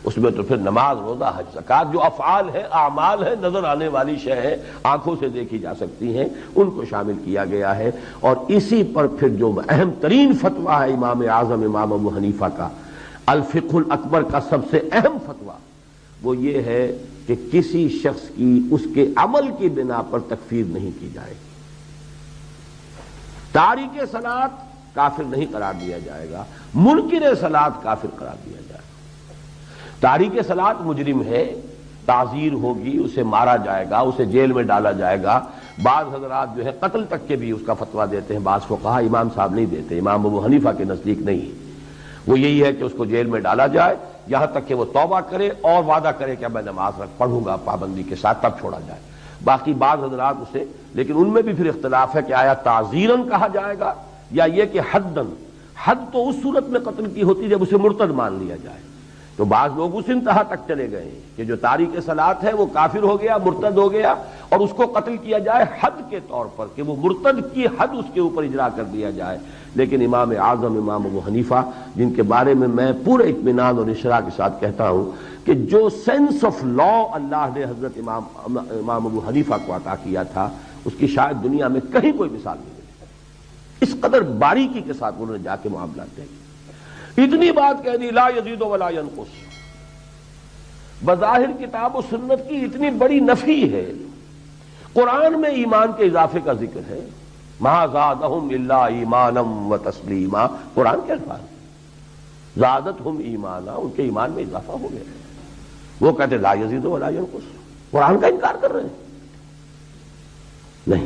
اس میں تو پھر نماز، روزہ، حج، زکوٰۃ جو افعال ہیں، اعمال ہیں، نظر آنے والی شے ہیں، آنکھوں سے دیکھی جا سکتی ہیں، ان کو شامل کیا گیا ہے۔ اور اسی پر پھر جو اہم ترین فتویٰ ہے امام اعظم امام ابو حنیفہ کا، الفقہ الاکبر کا سب سے اہم فتویٰ، وہ یہ ہے کہ کسی شخص کی اس کے عمل کی بنا پر تکفیر نہیں کی جائے گی۔ تارک صلاۃ کافر نہیں قرار دیا جائے گا، منکر صلاۃ کافر قرار دیا جائے گا۔ تارک صلاۃ مجرم ہے، تعزیر ہوگی، اسے مارا جائے گا، اسے جیل میں ڈالا جائے گا۔ بعض حضرات جو ہے قتل تک کے بھی اس کا فتویٰ دیتے ہیں، بعض فقہا، امام صاحب نہیں دیتے، امام ابو حنیفہ کے نزدیک نہیں، وہ یہی ہے کہ اس کو جیل میں ڈالا جائے یہاں تک کہ وہ توبہ کرے اور وعدہ کرے کہ میں نماز پڑھوں گا پابندی کے ساتھ، تب چھوڑا جائے۔ باقی بعض حضرات اسے، لیکن ان میں بھی پھر اختلاف ہے کہ آیا تعزیراً کہا جائے گا یا یہ کہ حداً۔ حد تو اس صورت میں قتل کی ہوتی جب اسے مرتد مان لیا جائے، تو بعض لوگ اس انتہا تک چلے گئے ہیں کہ جو تارک صلاۃ ہے وہ کافر ہو گیا، مرتد ہو گیا، اور اس کو قتل کیا جائے حد کے طور پر کہ وہ مرتد کی حد اس کے اوپر اجرا کر دیا جائے۔ لیکن امام اعظم امام ابو حنیفہ، جن کے بارے میں میں پورے اطمینان اور اشراع کے ساتھ کہتا ہوں کہ جو سینس آف لا اللہ نے حضرت امام ابو حنیفہ کو عطا کیا تھا، اس کی شاید دنیا میں کہیں کوئی مثال نہیں ملی۔ اس قدر باریکی کے ساتھ انہوں نے جا کے معاملات طے کیے۔ اتنی بات کہہ دی لا یزید ولا ینقص، بظاہر کتاب و سنت کی اتنی بڑی نفی ہے، قرآن میں ایمان کے اضافے کا ذکر ہے، ما زادہم الا ایمانا و تسلیما، قرآن کے الفاظ، زادتہم ایمانا، ان کے ایمان میں اضافہ ہو گیا۔ وہ کہتے لا یزید ولا ینقص، قرآن کا انکار کر رہے ہیں۔ نہیں،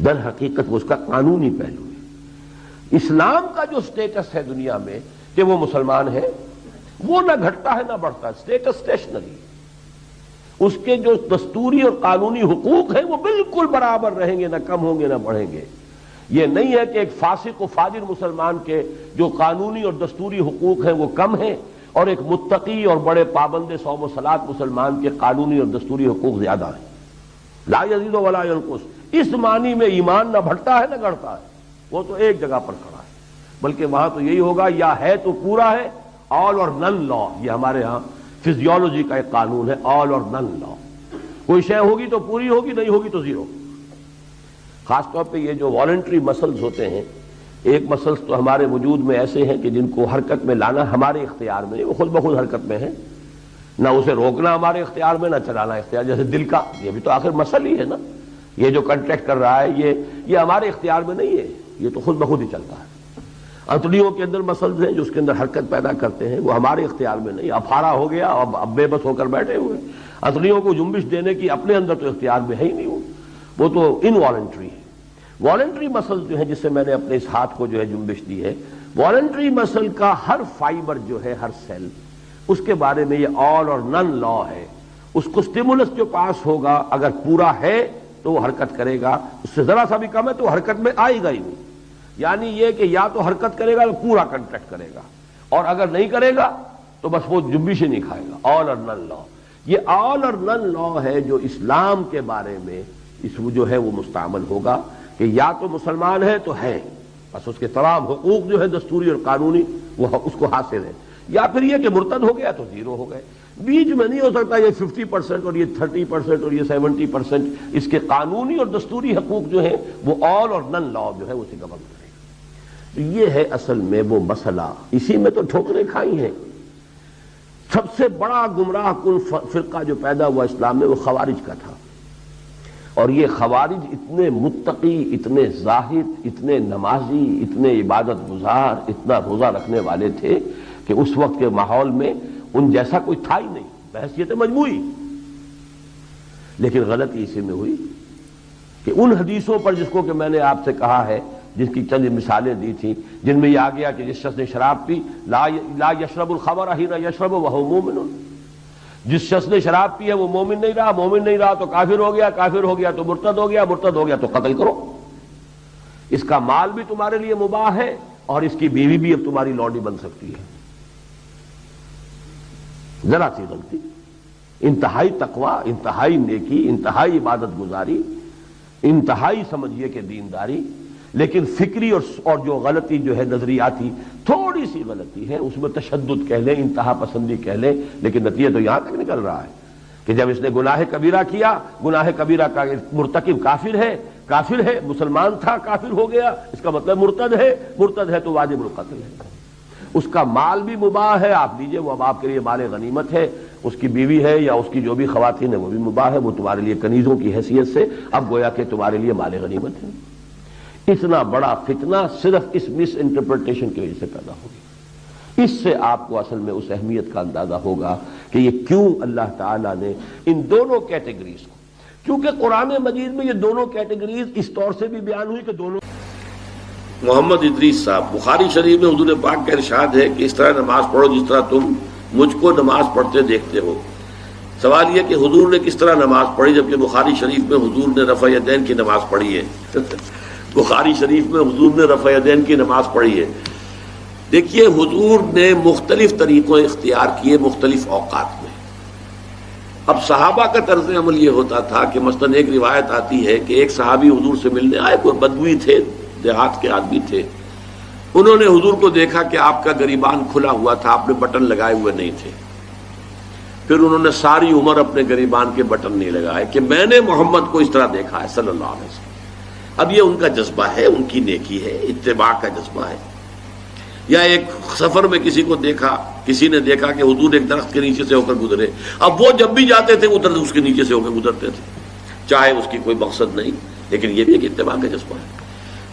در حقیقت وہ اس کا قانونی پہلو ہے۔ اسلام کا جو سٹیٹس ہے دنیا میں کہ وہ مسلمان ہے، وہ نہ گھٹتا ہے نہ بڑھتا ہے، سٹیٹس اسٹیشنری۔ اس کے جو دستوری اور قانونی حقوق ہیں وہ بالکل برابر رہیں گے، نہ کم ہوں گے نہ بڑھیں گے۔ یہ نہیں ہے کہ ایک فاسق و فاجر مسلمان کے جو قانونی اور دستوری حقوق ہیں وہ کم ہیں، اور ایک متقی اور بڑے پابند صوم و صلاۃ مسلمان کے قانونی اور دستوری حقوق زیادہ ہیں۔ لا یزید ولا ینقص، اس معنی میں ایمان نہ بڑھتا ہے نہ گھٹتا ہے، وہ تو ایک جگہ پر کھڑا ہے، بلکہ وہاں تو یہی ہوگا یا ہے تو پورا ہے، آل اور نن لا، یہ ہمارے ہاں فزیولوجی کا ایک قانون ہے، آل اور نن لا۔ کوئی شے ہوگی تو پوری ہوگی، نہیں ہوگی تو زیرو۔ خاص طور پہ یہ جو والنٹری مسلز ہوتے ہیں، ایک مسلز تو ہمارے وجود میں ایسے ہیں کہ جن کو حرکت میں لانا ہمارے اختیار میں، وہ خود بخود حرکت میں ہے، نہ اسے روکنا ہمارے اختیار میں، نہ چلانا اختیار، جیسے دل کا، یہ بھی تو آخر مسل ہی ہے نا، یہ جو کنٹریکٹ کر رہا ہے یہ ہمارے اختیار میں نہیں ہے، یہ تو خود بخود ہی چلتا ہے۔ انتڑیوں کے اندر مسلز ہیں جو اس کے اندر حرکت پیدا کرتے ہیں، وہ ہمارے اختیار میں نہیں، افارا ہو گیا، اب بے بس ہو کر بیٹھے ہوئے، انتڑیوں کو جنبش دینے کی اپنے اندر تو اختیار میں ہے ہی نہیں، وہ تو انوالنٹری ہے۔ والنٹری مسل جو ہے، جس سے میں نے اپنے اس ہاتھ کو جو ہے جنبش دی ہے، والنٹری مسل کا ہر فائبر جو ہے، ہر سیل، اس کے بارے میں یہ آل اور نن لا ہے۔ اس کو سٹیمولس جو پاس ہوگا اگر پورا ہے تو وہ حرکت کرے گا، اس سے ذرا سا بھی کم ہے تو حرکت میں آئے گا ہی نہیں۔ یعنی یہ کہ یا تو حرکت کرے گا تو پورا کنٹریکٹ کرے گا، اور اگر نہیں کرے گا تو بس وہ جنبش ہی نہیں کھائے گا۔ آل اور نن لا، یہ آل اور نن لا ہے جو اسلام کے بارے میں اس جو ہے وہ مستعمل ہوگا کہ یا تو مسلمان ہے تو ہے، بس اس کے تمام حقوق جو ہے دستوری اور قانونی وہ اس کو حاصل ہے، یا پھر یہ کہ مرتد ہو گیا تو زیرو ہو گئے۔ بیچ میں نہیں ہو سکتا یہ 50% اور یہ 30% اور یہ 70%، اس کے قانونی اور دستوری حقوق جو ہیں وہ آل اور نن لا جو ہے اسے گورن کرے گا۔ یہ ہے اصل میں وہ مسئلہ، اسی میں تو ٹھوکریں کھائی ہیں۔ سب سے بڑا گمراہ کن فرقہ جو پیدا ہوا اسلام میں وہ خوارج کا تھا، اور یہ خوارج اتنے متقی، اتنے زاہد، اتنے نمازی، اتنے عبادت گزار، اتنا روزہ رکھنے والے تھے کہ اس وقت کے ماحول میں ان جیسا کوئی تھا ہی نہیں بحیثیت مجموعی۔ لیکن غلطی اسی میں ہوئی کہ ان حدیثوں پر جس کو کہ میں نے آپ سے کہا ہے، جس کی چند مثالیں دی تھیں، جن میں یہ آ گیا کہ جس شخص نے شراب پی، لا یشرب الخمر حین یشرب وہو مومن، جس شخص نے شراب پی ہے وہ مومن نہیں رہا، مومن نہیں رہا تو کافر ہو گیا، کافر ہو گیا تو مرتد ہو گیا، مرتد ہو گیا تو قتل کرو۔ اس کا مال بھی تمہارے لیے مباح ہے اور اس کی بیوی بھی اب تمہاری لونڈی بن سکتی ہے۔ ذرا سی غلطی، انتہائی تقوی، انتہائی نیکی، انتہائی عبادت گزاری، انتہائی سمجھیے کہ دینداری، لیکن فکری اور جو غلطی جو ہے نظریاتی، تھوڑی تھوڑی سی غلطی ہے، اس میں تشدد کہہ لیں، انتہا پسندی کہہ لیں، لیکن نتیجہ تو یہاں تک نکل رہا ہے کہ جب اس نے گناہ کبیرہ کیا، گناہ کبیرہ کا مرتکب کافر ہے، مسلمان تھا کافر ہو گیا، اس کا مطلب مرتد ہے تو واجب القتل ہے۔ اس کا مال بھی مباح ہے، آپ لیجئے، وہ اب آپ کے لیے مال غنیمت ہے، اس کی بیوی ہے یا اس کی جو بھی خواتین ہیں وہ بھی مباح ہے، وہ تمہارے لیے کنیزوں کی حیثیت سے اب گویا کہ تمہارے لیے مال غنیمت ہے۔ اتنا بڑا فتنہ صرف اس مس انٹرپریٹیشن کی وجہ سے پیدا ہو گیا۔ اس سے آپ کو اصل میں اس اہمیت کا اندازہ ہوگا کہ یہ کیوں اللہ تعالیٰ نے ان دونوں کیٹیگریز کو، کیونکہ قرآن مجید میں یہ دونوں کیٹیگریز اس طور سے بھی بیان ہوئی کہ دونوں۔ محمد ادریس صاحب، بخاری شریف میں حضور پاک کا ارشاد ہے کہ اس طرح نماز پڑھو جس طرح تم مجھ کو نماز پڑھتے دیکھتے ہو۔ سوال یہ کہ حضور نے کس طرح نماز پڑھی، جبکہ بخاری شریف میں حضور نے رفع یدین کی نماز پڑھی ہے۔ بخاری شریف میں حضور نے رفع یدین کی نماز پڑھی ہے۔ دیکھیے، حضور نے مختلف طریقوں اختیار کیے مختلف اوقات میں۔ اب صحابہ کا طرز عمل یہ ہوتا تھا کہ مثلا ایک روایت آتی ہے کہ ایک صحابی حضور سے ملنے آئے، کوئی بدوی تھے، دیہات کے آدمی تھے، انہوں نے حضور کو دیکھا کہ آپ کا گریبان کھلا ہوا تھا، آپ نے بٹن لگائے ہوئے نہیں تھے۔ پھر انہوں نے ساری عمر اپنے گریبان کے بٹن نہیں لگائے کہ میں نے محمد کو اس طرح دیکھا ہے صلی اللہ علیہ وسلم۔ اب یہ ان کا جذبہ ہے، ان کی نیکی ہے، اتباع کا جذبہ ہے۔ یا ایک سفر میں کسی نے دیکھا کہ حضور ایک درخت کے نیچے سے ہو کر گزرے، اب وہ جب بھی جاتے تھے ادھر اس کے نیچے سے ہو کر گزرتے تھے، چاہے اس کی کوئی مقصد نہیں، لیکن یہ بھی ایک اتباع کا جذبہ ہے۔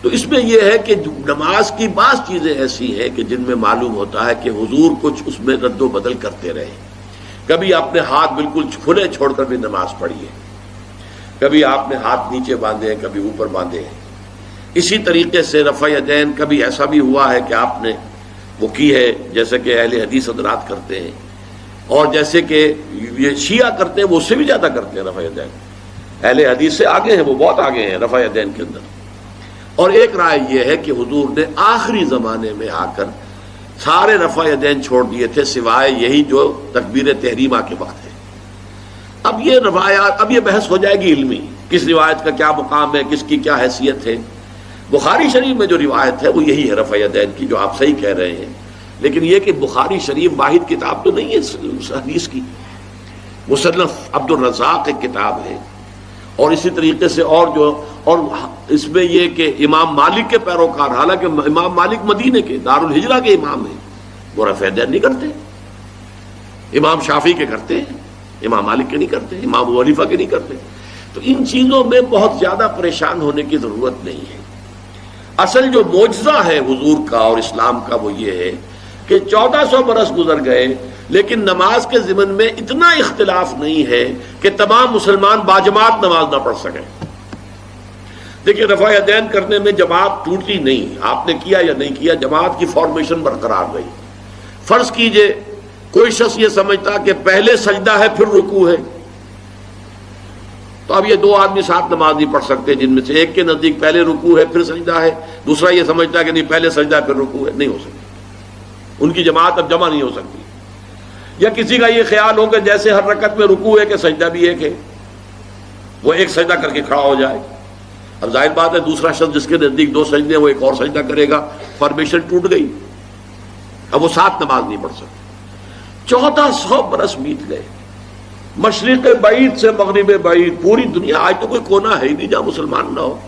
تو اس میں یہ ہے کہ نماز کی بعض چیزیں ایسی ہیں کہ جن میں معلوم ہوتا ہے کہ حضور کچھ اس میں رد و بدل کرتے رہے۔ کبھی آپ نے ہاتھ بالکل کھلے چھوڑ کر بھی نماز پڑھی ہے، کبھی آپ نے ہاتھ نیچے باندھے ہیں، کبھی اوپر باندھے ہیں۔ اسی طریقے سے رفع یدین کبھی ایسا بھی ہوا ہے کہ آپ نے وہ کی ہے جیسے کہ اہل حدیث حضرات کرتے ہیں، اور جیسے کہ یہ شیعہ کرتے ہیں وہ اس سے بھی زیادہ کرتے ہیں رفع یدین۔ اہل حدیث سے آگے ہیں، وہ بہت آگے ہیں رفع یدین کے اندر۔ اور ایک رائے یہ ہے کہ حضور نے آخری زمانے میں آ کر سارے رفع یدین چھوڑ دیے تھے، سوائے یہی جو تکبیر تحریمہ کے وقت ہے۔ اب یہ روایات، اب یہ بحث ہو جائے گی علمی، کس روایت کا کیا مقام ہے، کس کی کیا حیثیت ہے۔ بخاری شریف میں جو روایت ہے وہ یہی ہے رفع یدین کی، جو آپ صحیح کہہ رہے ہیں، لیکن یہ کہ بخاری شریف واحد کتاب تو نہیں ہے حدیث کی، مصنف عبد الرزاق ایک کتاب ہے، اور اسی طریقے سے اور اس میں یہ کہ امام مالک کے پیروکار، حالانکہ امام مالک مدینے کے دارالہجرہ کے امام ہیں، وہ رفع یدین نہیں کرتے، امام شافعی کے کرتے ہیں، امام مالک کے نہیں کرتے، امام ابو حنیفہ کے نہیں کرتے۔ تو ان چیزوں میں بہت زیادہ پریشان ہونے کی ضرورت نہیں ہے۔ اصل جو معجزہ ہے حضور کا اور اسلام کا وہ یہ ہے کہ 1400 برس گزر گئے، لیکن نماز کے ضمن میں اتنا اختلاف نہیں ہے کہ تمام مسلمان باجماعت نماز نہ پڑھ سکیں۔ دیکھیں، رفع یدین کرنے میں جماعت ٹوٹی نہیں، آپ نے کیا یا نہیں کیا، جماعت کی فارمیشن برقرار رہی۔ فرض کیجئے کوئی شخص یہ سمجھتا کہ پہلے سجدہ ہے پھر رکوع ہے، تو اب یہ دو آدمی ساتھ نماز نہیں پڑھ سکتے، جن میں سے ایک کے نزدیک پہلے رکوع ہے پھر سجدہ ہے، دوسرا یہ سمجھتا ہے کہ نہیں پہلے سجدہ ہے پھر رکوع ہے، نہیں ہو سکتی، ان کی جماعت اب جمع نہیں ہو سکتی۔ یا کسی کا یہ خیال ہو کہ جیسے ہر رکعت میں رکوع ہے کہ سجدہ بھی ایک ہے، وہ ایک سجدہ کر کے کھڑا ہو جائے۔ اب ظاہر بات ہے دوسرا شخص جس کے نزدیک دو سجدے ہیں وہ ایک اور سجدہ کرے گا، فارمیشن ٹوٹ گئی، اب وہ ساتھ نماز نہیں پڑھ سکتے۔ 1400 برس بیت گئے، مشرق بعید سے مغرب بعید، پوری دنیا، آج تو کوئی کونا ہے ہی نہیں جہاں مسلمان نہ ہو،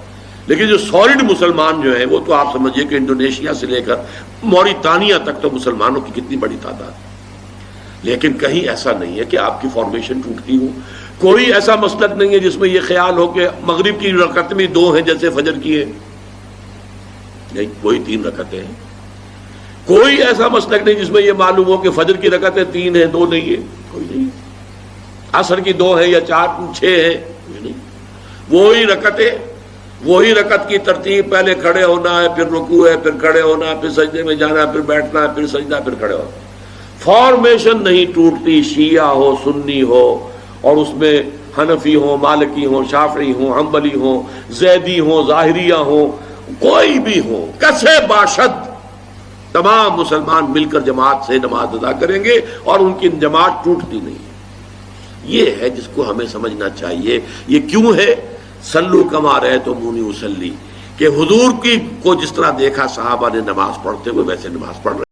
لیکن جو سالڈ مسلمان جو ہیں وہ تو آپ سمجھیے کہ انڈونیشیا سے لے کر موریتانیہ تک تو مسلمانوں کی کتنی بڑی تعداد ہے۔ لیکن کہیں ایسا نہیں ہے کہ آپ کی فارمیشن ٹوٹتی ہو، کوئی ایسا مسلک نہیں ہے جس میں یہ خیال ہو کہ مغرب کی رکعت میں 2 ہیں جیسے فجر کی ہے، نہیں، کوئی 3 رکعتیں ہیں۔ کوئی ایسا مسلک نہیں جس میں یہ معلوم ہو کہ فجر کی رکعتیں 3 ہیں 2 نہیں ہے، کوئی نہیں۔ عصر کی 2 ہیں یا 4 6 ہیں، کوئی نہیں۔ وہی رکعت کی ترتیب، پہلے کھڑے ہونا ہے، پھر رکوع ہے، پھر کھڑے ہونا ہے، پھر سجدے میں جانا ہے، پھر بیٹھنا ہے، پھر سجدہ، پھر کھڑے ہونا۔ فارمیشن نہیں ٹوٹتی، شیعہ ہو، سنی ہو، اور اس میں حنفی ہوں، مالکی ہوں، شافعی ہوں، حنبلی ہوں، زیدی ہوں، ظاہریہ ہوں، کوئی بھی ہو، کسے باشد، تمام مسلمان مل کر جماعت سے نماز ادا کریں گے اور ان کی جماعت ٹوٹتی نہیں۔ یہ ہے جس کو ہمیں سمجھنا چاہیے۔ یہ کیوں ہے؟ صلو کما رأیتمونی اصلی، کہ حضور کی کو جس طرح دیکھا صحابہ نے نماز پڑھتے ہوئے ویسے نماز پڑھ رہے